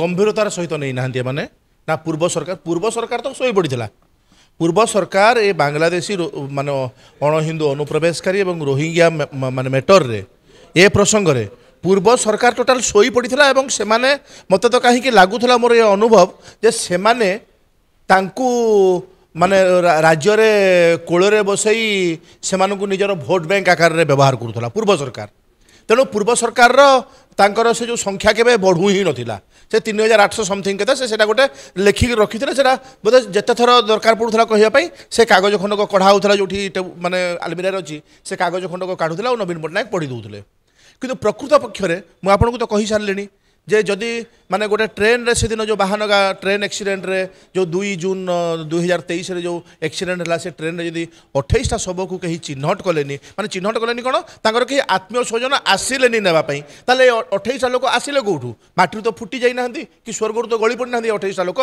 गंभीरतार सहित नहीं नहांती माने ना पूर्व सरकार तो शोई पड़ी पूर्व सरकार ए बांग्लादेशी माने अण हिंदू अनुप्रवेशकारी एवं रोहिंग्या माने मैटर रे ए प्रसंग रे पूर्व सरकार टोटाल शोई पड़ीथिला एवं सेमाने मते तो कहीं लगुला मोर ये अनुभव जे सेमाने तांकू माने राज्य रे कोଳରେ बसई सेमानकु निजर भोट बैंक आकार रे व्यवहार करूथला पूर्व सरकार तेणु पूर्व सरकार तांकर से जो संख्या केबे बढ़ू ही नथिला से 3800 समथिंग केते से गोटे लेखिक रखिथिले सेटा बोधे जेते थर दरकार पड़ुथला कहिया पई से कागज खंडक कढ़ा होथला जोठी माने अलमीरा अछि से कागज खंडक काढुथला और नवीन पटनायक पढ़ी दउथले किंतु प्रकृत पक्ष में मुझे आपको तो कही सारे जे जदि माने गोटे ट्रेन रे से दिन जो बाहन ट्रेन एक्सीडेंट रे जो 2 जून 2023 रे जो एक्सीडेंट है से ट्रेन रे जदि 28टा शव को कहीं चिन्हट कलेनी माने चिन्हट कलेनी कौन तांकर कहीं आत्मीय स्वजन आसिलेनी नेबा पई ताले 28टा लोक आसिले कोठू माटी तो फुटी जाई नाहंती कि स्वर्ग तो गली पड़ी नाहंती 28टा लोक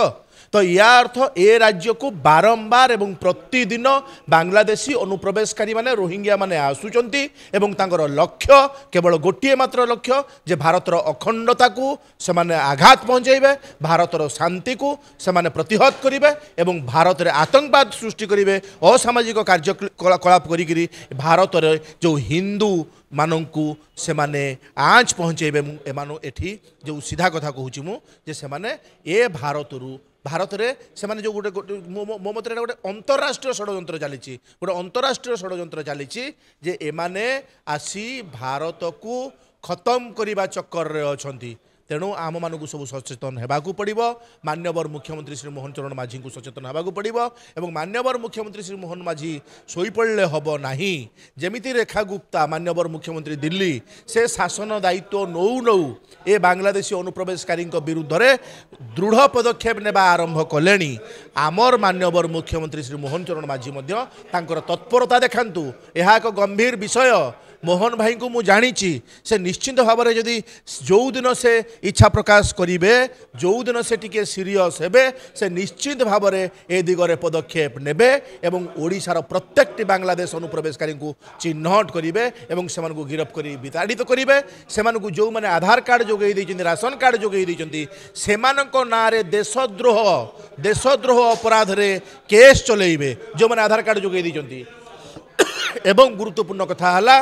तो या अर्थ ए राज्य को बारंबार एवं प्रतिदिन बांग्लादेशी अनुप्रवेशकारी माने रोहिंग्या माने आसुचंती एवं तांकर लक्ष्य केवल गोटे मात्र लक्ष्य जे भारतर अखंडता को सेमाने आघात पहुंचाइबे भारतर शांति को सेमाने प्रतिहत करिवे एवं भारत रे आतंकवाद सृष्टि करिवे असामाजिक कार्यकलाप करिकरी भारत रे जो हिंदू मानू सेमाने आँच पहुँचेबे एमानो एठी जो सीधा कथा कहूँ मु जे सेमाने ए भारत रे सेमाने जो गोटे मो मत गोटे अंतरराष्ट्रीय षड्यंत्र चली गोटे अंतरराष्ट्रीय षड्यंत्र चली जे एमाने आसी भारत को खत्म करने चक्कर रे अछंती तेणु आम मानक सब सचेतन होगाकू पड़ो मान्यवर मुख्यमंत्री श्री मोहन चरण माझी को सचेतन होगाकू पड़ो और मान्यवर मुख्यमंत्री श्री मोहन माझी शोपड़े हम ना जमीती रेखा गुप्ता मान्यवर मुख्यमंत्री दिल्ली से शासन दायित्व नौ नौ ए बांग्लादेशी अनुप्रवेशकारी विरुद्ध में दृढ़ पदक्षेप नेबा आरंभ कले आमर मान्यवर मुख्यमंत्री श्री मोहन चरण माझी तत्परता देखातु यह एक गंभीर विषय मोहन भाई को मु जानी से निश्चिंत भाव में जदि जो दिन से इच्छा प्रकाश करेंगे जो दिन से टिके सीरियस हेबे से निश्चित भाव में ए दिगरे पदक्षेप नेबे एवं ओडिशार प्रत्येक बांग्लादेश अनुप्रवेशकारी को चिन्हट करेंगे एवं से गिरफ कर विताड़ित करेंगे से जो मैंने आधार कार्ड जोगे राशन कार्ड जोगे से ना देशद्रोह अपराध रे केस चलेबे जो मैंने आधार कार्ड जोगे एवं गुरुत्वपूर्ण कथा है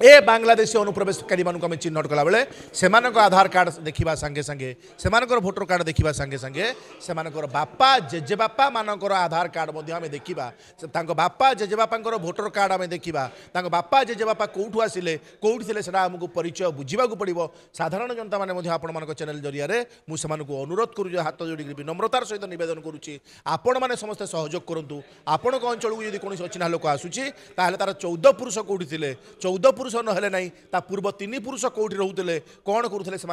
ए बांग्लादेशी अनुप्रवेशकारी मानक आम चिन्हट कला बेले सेमानक आधार कार्ड देखा संगे संगे सेमानकर भोटर कार्ड देखा संगे संगे सेमानकर बापा जेजेबापा मानकर आधार कार्ड आम देखा बापा जेजेबापांकर भोटर कार्ड आम देखा बापा जेजेबापा कौटू आसिले कौटी थे आमको परिचय बुझा पड़ो साधारण जनता मैंने आपण चैनल जरिया मुझे अनुरोध करुँ हाथ जोड़ी विनम्रतार सहित नवेदन करुँची आपण मैंने समस्ते सहयोग करूँ आपण अंचल को जब कौन अचिन्हा लोक आसूसी तार 14 पुरुष कौटी थे 14 पुरुष नहेले नहीं ता पूर्व 3 पुरुष कौटी रोते कौन करुले से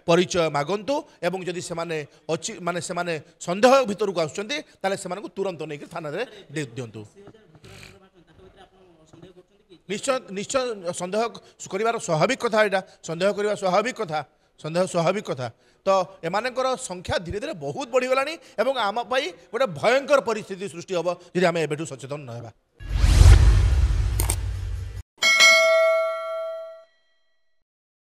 परिचय मागंतु एवं जदि से माने सन्देह भितर को आसुँच तुरंत नहीं थाना दिंतु निश्चय निश्चय सन्देह कर स्वाभाविक कथा यहाँ सन्देह करवा स्वाभाविक कथा तो एमानकर संख्या धीरे धीरे बहुत बढ़ीगला आम गोटे भयंकर परिस्थिति सृष्टि हम जब आम एबेठू सचेतन न हेबा।